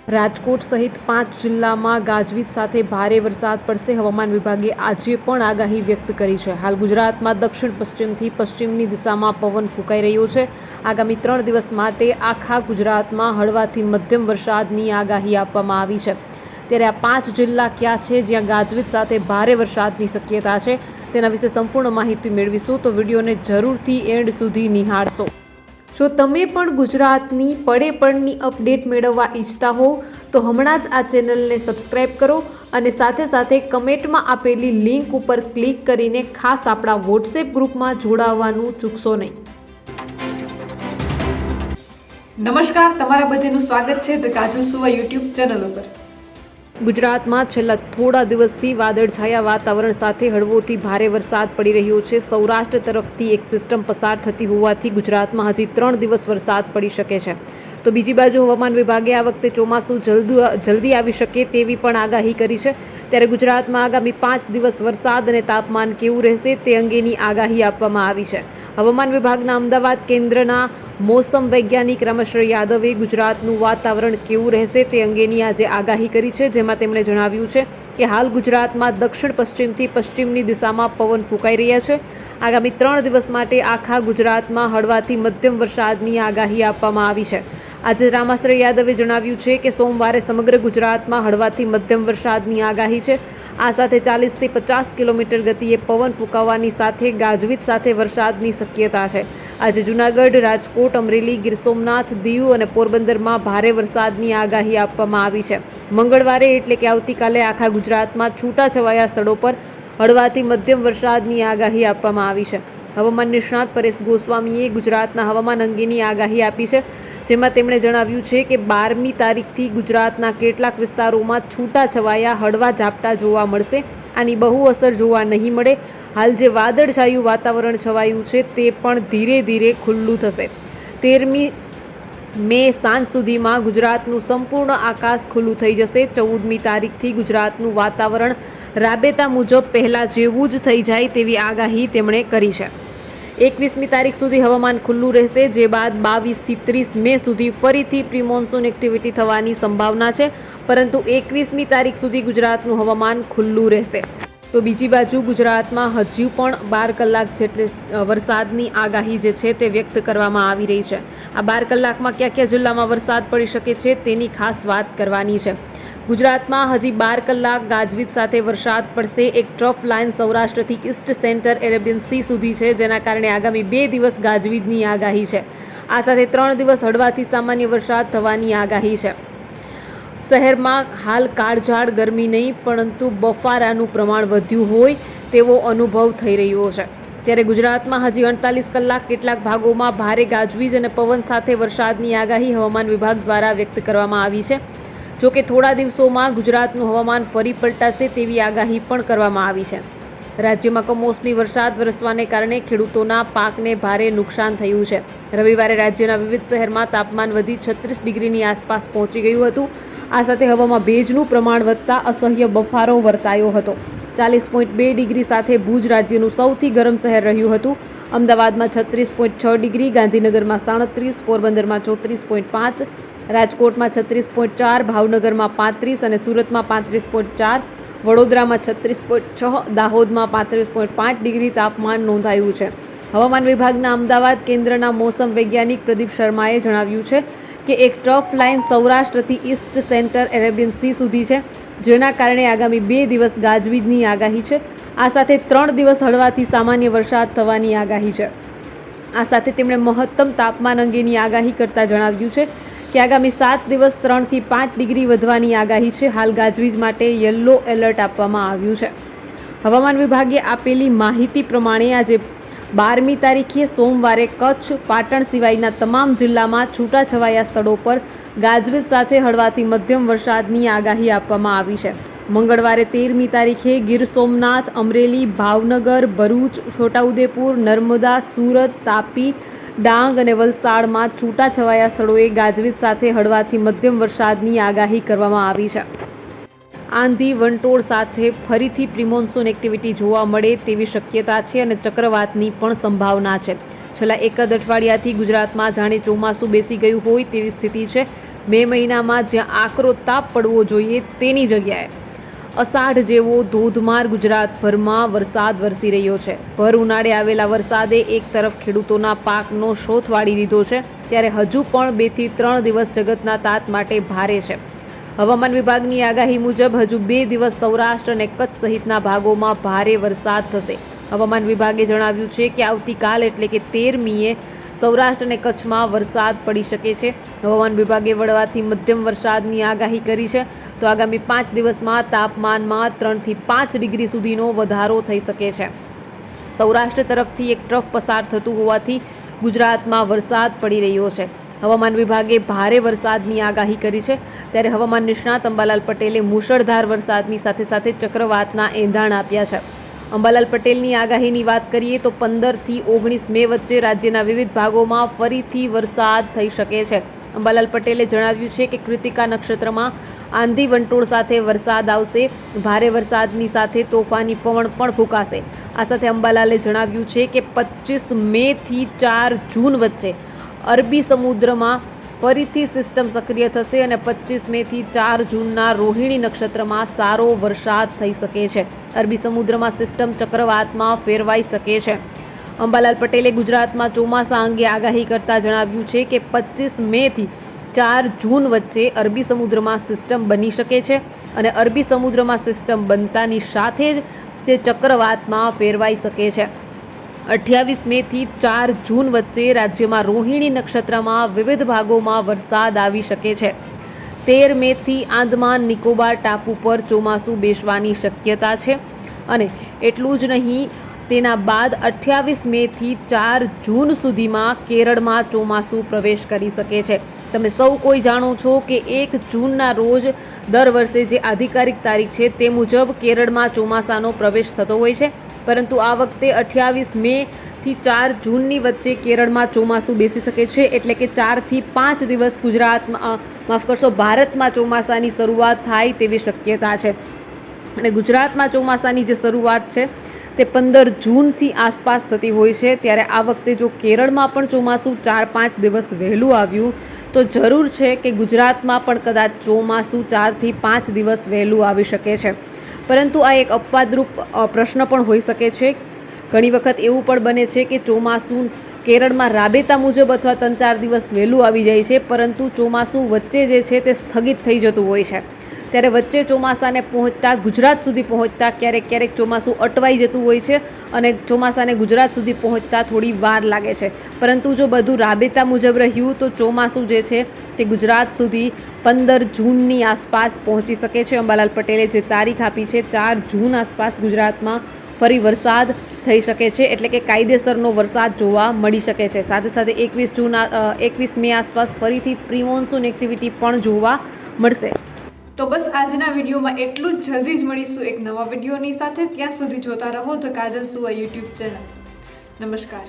રાજકોટ સહિત 5 જિલ્લામાં ગાજવીજ સાથે ભારે વરસાદ પડશે. હવામાન વિભાગે આજે પણ આગાહી વ્યક્ત કરી છે. હાલ ગુજરાતમાં દક્ષિણ પશ્ચિમથી પશ્ચિમની દિશામાં પવન ફૂંકાઈ રહ્યો છે. આગામી 3 દિવસ માટે આખા ગુજરાતમાં હળવાથી મધ્યમ વરસાદની આગાહી આપવામાં આવી છે. ત્યારે આ 5 જિલ્લા ક્યાં છે જ્યાં ગાજવીજ સાથે ભારે વરસાદની શક્યતા છે, તેના વિશે સંપૂર્ણ માહિતી મેળવીશું, તો વિડીયોને જરૂરથી એન્ડ સુધી નિહાળશો. જો તમે પણ ગુજરાતની પડે પડની અપડેટ મેળવવા ઈચ્છતા હો તો હમણાં જ આ ચેનલને સબસ્ક્રાઇબ કરો અને સાથે સાથે કમેન્ટમાં આપેલી લિંક ઉપર ક્લિક કરીને ખાસ આપણા વોટ્સએપ ગ્રુપમાં જોડાવવાનું ચૂકશો નહીં. નમસ્કાર, તમારા બધાનું સ્વાગત છે ધ કાજલ સુવા યુટ્યુબ ચેનલ ઉપર. ગુજરાતમાં છેલ્લા થોડા દિવસથી વાદળછાયા વાતાવરણ સાથે હળવોથી ભારે વરસાદ પડી રહ્યો છે. સૌરાષ્ટ્ર તરફથી એક સિસ્ટમ પસાર થતી હોવાથી ગુજરાતમાં હજી 3 દિવસ વરસાદ પડી શકે છે. તો બીજી બાજુ હવામાન વિભાગે આ વખતે ચોમાસું જલ્દી આવી શકે તેવી પણ આગાહી કરી છે. ત્યારે ગુજરાતમાં આગામી 5 દિવસ વરસાદ અને તાપમાન કેવું રહેશે તે અંગેની આગાહી આપવામાં આવી છે. હવામાન વિભાગના અમદાવાદ કેન્દ્રના મોસમ વૈજ્ઞાનિક રામેશ્વર યાદવે ગુજરાતનું વાતાવરણ કેવું રહેશે તે અંગેની આજે આગાહી કરી છે, જેમાં તેમણે જણાવ્યું છે કે હાલ ગુજરાતમાં દક્ષિણ પશ્ચિમથી પશ્ચિમની દિશામાં પવન ફૂંકાઈ રહ્યા છે. આગામી 3 દિવસ માટે આખા ગુજરાતમાં હળવાથી મધ્યમ વરસાદની આગાહી આપવામાં આવી છે. આજે રામેશ્વર યાદવે જણાવ્યું છે કે સોમવારે સમગ્ર ગુજરાતમાં હળવાથી મધ્યમ વરસાદની આગાહી છે. આ સાથે 40થી 50 કિલોમીટર ગતિએ પવન ફૂંકાવાની સાથે ગાજવીજ સાથે વરસાદની શક્યતા છે. આજે જૂનાગઢ, રાજકોટ, અમરેલી, ગીર સોમનાથ, દીવ અને પોરબંદરમાં ભારે વરસાદની આગાહી આપવામાં આવી છે. મંગળવારે એટલે કે આવતીકાલે આખા ગુજરાતમાં છૂટાછવાયા સ્થળો પર હળવાથી મધ્યમ વરસાદની આગાહી આપવામાં આવી છે. હવામાન નિષ્ણાત પરેશ ગોસ્વામીએ ગુજરાતના હવામાન અંગેની આગાહી આપી છે, જેમાં તેમણે જણાવ્યું છે કે 12મી તારીખથી ગુજરાતના કેટલાક વિસ્તારોમાં છૂટાછવાયા હળવા ઝાપટા જોવા મળશે. આની બહુ અસર જોવા નહીં મળે. હાલ જે વાદળછાયું વાતાવરણ છવાયું છે તે પણ ધીરે ધીરે ખુલ્લું થશે. 13મી મે સાંજ સુધીમાં ગુજરાતનું સંપૂર્ણ આકાશ ખુલ્લું થઈ જશે. 14મી તારીખથી ગુજરાતનું વાતાવરણ રાબેતા મુજબ પહેલાં જેવું જ થઈ જાય તેવી આગાહી તેમણે કરી છે. 21મી તારીખ સુધી હવામાન ખુલ્લું રહેશે, જે બાદ 22થી 30 મે સુધી ફરીથી પ્રી મોન્સૂન એક્ટિવિટી થવાની સંભાવના છે, પરંતુ 21મી તારીખ સુધી ગુજરાતનું હવામાન ખુલ્લું રહેશે. તો બીજી બાજુ ગુજરાતમાં હજુ પણ 12 કલાક જેટલી વરસાદની આગાહી જે છે તે વ્યક્ત કરવામાં આવી રહી છે. આ 12 કલાકમાં કયા કયા જિલ્લામાં વરસાદ પડી શકે છે તેની ખાસ વાત કરવાની છે. ગુજરાતમાં હજી 12 કલાક ગાજવીજ સાથે વરસાદ પડશે. એક ટ્રફ લાઇન સૌરાષ્ટ્રથી ઈસ્ટ સેન્ટર એરેબિયન સી સુધી છે, જેના કારણે આગામી 2 દિવસ ગાજવીજની આગાહી છે. આ સાથે 3 દિવસ હળવાથી સામાન્ય વરસાદ થવાની આગાહી છે. શહેરમાં હાલ કાળઝાળ ગરમી નહીં, પરંતુ બફારાનું પ્રમાણ વધ્યું હોય તેવો અનુભવ થઈ રહ્યો છે. ત્યારે ગુજરાતમાં હજી 48 કલાક કેટલાક ભાગોમાં ભારે ગાજવીજ અને પવન સાથે વરસાદની આગાહી હવામાન વિભાગ દ્વારા વ્યક્ત કરવામાં આવી છે. જોકે થોડા દિવસોમાં ગુજરાતનું હવામાન ફરી પલટાશે તેવી આગાહી પણ કરવામાં આવી છે. રાજ્યમાં કમોસમી વરસાદ વરસવાને કારણે ખેડૂતોના પાકને ભારે નુકસાન થયું છે. રવિવારે રાજ્યના વિવિધ શહેરમાં તાપમાન વધી 36 ડિગ્રીની આસપાસ પહોંચી ગયું હતું. આ સાથે હવામાં ભેજનું પ્રમાણ વધતા અસહ્ય બફારો વર્તાયો હતો. 40.2 ડિગ્રી સાથે ભુજ રાજ્યનું સૌથી ગરમ શહેર રહ્યું હતું. અમદાવાદમાં 36.6 ડિગ્રી, ગાંધીનગરમાં 37, પોરબંદરમાં 34.5, રાજકોટમાં 36.4, ભાવનગરમાં 35 અને સુરતમાં 35.4, વડોદરામાં 36.6, દાહોદમાં 35.5 ડિગ્રી તાપમાન નોંધાયું છે. હવામાન વિભાગના અમદાવાદ કેન્દ્રના મોસમ વૈજ્ઞાનિક પ્રદીપ શર્માએ જણાવ્યું છે કે એક ટ્રફ લાઇન સૌરાષ્ટ્રથી ઈસ્ટ સેન્ટર એરેબિયન સી સુધી છે, જેના કારણે આગામી 2 દિવસ ગાજવીજની આગાહી છે. આ સાથે 3 દિવસ હળવાથી સામાન્ય વરસાદ થવાની આગાહી છે. આ સાથે તેમણે મહત્તમ તાપમાન અંગેની આગાહી કરતા જણાવ્યું છે કે આગામી 7 દિવસ 3 થી 5 ડિગ્રી વધવાની આગાહી છે. હાલ ગાજવીજ માટે યલો એલર્ટ આપવામાં આવ્યું છે. હવામાન વિભાગે આપેલી માહિતી પ્રમાણે આજે 12મી તારીખે સોમવારે કચ્છ, પાટણ સિવાયના તમામ જિલ્લામાં છૂટાછવાયા સ્થળો પર ગાજવીજ સાથે હળવાથી મધ્યમ વરસાદની આગાહી આપવામાં આવી છે. મંગળવારે 13મી તારીખે ગીર સોમનાથ, અમરેલી, ભાવનગર, ભરૂચ, છોટાઉદેપુર, નર્મદા, સુરત, તાપી, ડાંગ અને વલસાડમાં છૂટાછવાયા સ્થળોએ ગાજવીજ સાથે હળવાથી મધ્યમ વરસાદની આગાહી કરવામાં આવી છે. આંધી વંટોળ સાથે ફરીથી પ્રિમોન્સૂન એક્ટિવિટી જોવા મળે તેવી શક્યતા છે અને ચક્રવાતની પણ સંભાવના છે. છેલ્લા 1 અઠવાડિયાથી ગુજરાતમાં જાણે ચોમાસું બેસી ગયું હોય તેવી સ્થિતિ છે. મે મહિનામાં જ્યાં આકરો તાપ પડવો જોઈએ તેની જગ્યાએ અષાઢ જેવો ધોધમાર ગુજરાતભરમાં વરસાદ વરસી રહ્યો છે. ભર ઉનાળે આવેલા વરસાદે એક તરફ ખેડૂતોના પાકનો શોથ વાળી દીધો છે, ત્યારે હજુ પણ 2 થી 3 દિવસ જગતના તાત માટે ભારે છે. હવામાન વિભાગની આગાહી મુજબ હજુ 2 દિવસ સૌરાષ્ટ્ર અને કચ્છ સહિતના ભાગોમાં ભારે વરસાદ થશે. હવામાન વિભાગે જણાવ્યું છે કે આવતીકાલ એટલે કે 13મીએ સૌરાષ્ટ્ર અને કચ્છમાં વરસાદ પડી શકે છે. હવામાન વિભાગે વળવાથી મધ્યમ વરસાદની આગાહી કરી છે. તો આગામી 5 દિવસમાં તાપમાનમાં 3 થી 5 ડિગ્રી સુધીનો વધારો થઈ શકે છે. સૌરાષ્ટ્ર તરફથી એક ટ્રફ પસાર થતું હોવાથી ગુજરાતમાં વરસાદ પડી રહ્યો છે. હવામાન વિભાગે ભારે વરસાદની આગાહી કરી છે. ત્યારે હવામાન નિષ્ણાત અંબાલાલ પટેલે મુશળધાર વરસાદની સાથે સાથે ચક્રવાતના એંધાણ આપ્યા છે. અંબાલાલ પટેલની આગાહીની વાત કરીએ તો 15 થી 19 મે વચ્ચે રાજ્યના વિવિધ ભાગોમાં ફરીથી વરસાદ થઈ શકે છે. અંબાલાલ પટેલે જણાવ્યું છે કે કૃતિકા નક્ષત્રમાં આંધી વંટોળ સાથે વરસાદ આવશે. ભારે વરસાદની સાથે તોફાની પવન પણ ફૂંકાશે. આ સાથે અંબાલાલે જણાવ્યું છે કે 25 મે થી 4 જૂન વચ્ચે અરબી સમુદ્રમાં ફરીથી સિસ્ટમ સક્રિય થશે અને 25 મે થી 4 જૂનના રોહિણી નક્ષત્રમાં સારો વરસાદ થઈ શકે છે. અરબી સમુદ્રમાં સિસ્ટમ ચક્રવાતમાં ફેરવાઈ શકે છે. અંબાલાલ પટેલે ગુજરાતમાં ચોમાસા અંગે આગાહી કરતા જણાવ્યું છે કે 25 મે થી 4 જૂન વચ્ચે અરબી સમુદ્રમાં સિસ્ટમ બની શકે છે અને અરબી સમુદ્રમાં સિસ્ટમ બનતાની સાથે જ તે ચક્રવાતમાં ફેરવાઈ શકે છે. 28 મે થી 4 જૂન વચ્ચે રાજ્યમાં રોહિણી નક્ષત્રમાં વિવિધ ભાગોમાં વરસાદ આવી શકે છે. 13 મે થી આંદમાન નિકોબાર ટાપુ પર ચોમાસું બેસવાની શક્યતા છે અને એટલું જ નહીં, તેના બાદ 28 મે થી 4 જૂન સુધીમાં કેરળમાં ચોમાસું પ્રવેશ કરી શકે છે. તમે સૌ કોઈ જાણો છો કે 1 જૂનના રોજ દર વર્ષે જે આધિકારિક તારીખ છે તે મુજબ કેરળમાં ચોમાસાનો પ્રવેશ થતો હોય છે, પરંતુ આ વખતે 28 મે થી 4 જૂનની વચ્ચે કેરળમાં ચોમાસું બેસી શકે છે. એટલે કે 4 થી 5 દિવસ ભારતમાં ચોમાસાની શરૂઆત થાય તેવી શક્યતા છે. અને ગુજરાતમાં ચોમાસાની જે શરૂઆત છે તે 15 જૂનથી આસપાસ થતી હોય છે. ત્યારે આ વખતે જો કેરળમાં પણ ચોમાસું 4-5 દિવસ વહેલું આવ્યું તો જરૂર છે કે ગુજરાતમાં પણ કદાચ ચોમાસું 4 થી 5 દિવસ વહેલું આવી શકે છે. પરંતુ આ એક અપવાદરૂપ પ્રશ્ન પણ હોઈ શકે છે. ઘણી વખત એવું પણ બને છે કે ચોમાસું કેરળમાં રાબેતા મુજબ અથવા 3-4 દિવસ વહેલું આવી જાય છે, પરંતુ ચોમાસું વચ્ચે જે છે તે સ્થગિત થઈ જતું હોય છે. ત્યારે વચ્ચે ચોમાસાને પહોંચતા, ગુજરાત સુધી પહોંચતા ક્યારેક ચોમાસું અટવાઈ જતું હોય છે અને ચોમાસાને ગુજરાત સુધી પહોંચતા થોડી વાર લાગે છે. પરંતુ જો બધું રાબેતા મુજબ રહ્યું તો ચોમાસું જે છે તે ગુજરાત સુધી 15 જૂનની આસપાસ પહોંચી શકે છે. અંબાલાલ પટેલે જે તારીખ આપી છે 4 જૂન આસપાસ ગુજરાતમાં ફરી વરસાદ થઈ શકે છે. એટલે કે કાયદેસરનો વરસાદ જોવા મળી શકે છે. સાથે સાથે 21 મે આસપાસ ફરીથી પ્રી મોન્સૂન એક્ટિવિટી પણ જોવા મળશે. તો બસ આજના વિડીયોમાં એટલું જ. જલ્દી જ મળીશું એક નવા વિડીયોની સાથે. ત્યાં સુધી જોતા રહો ધ કાજલ સુવા યુટ્યુબ ચેનલ. નમસ્કાર.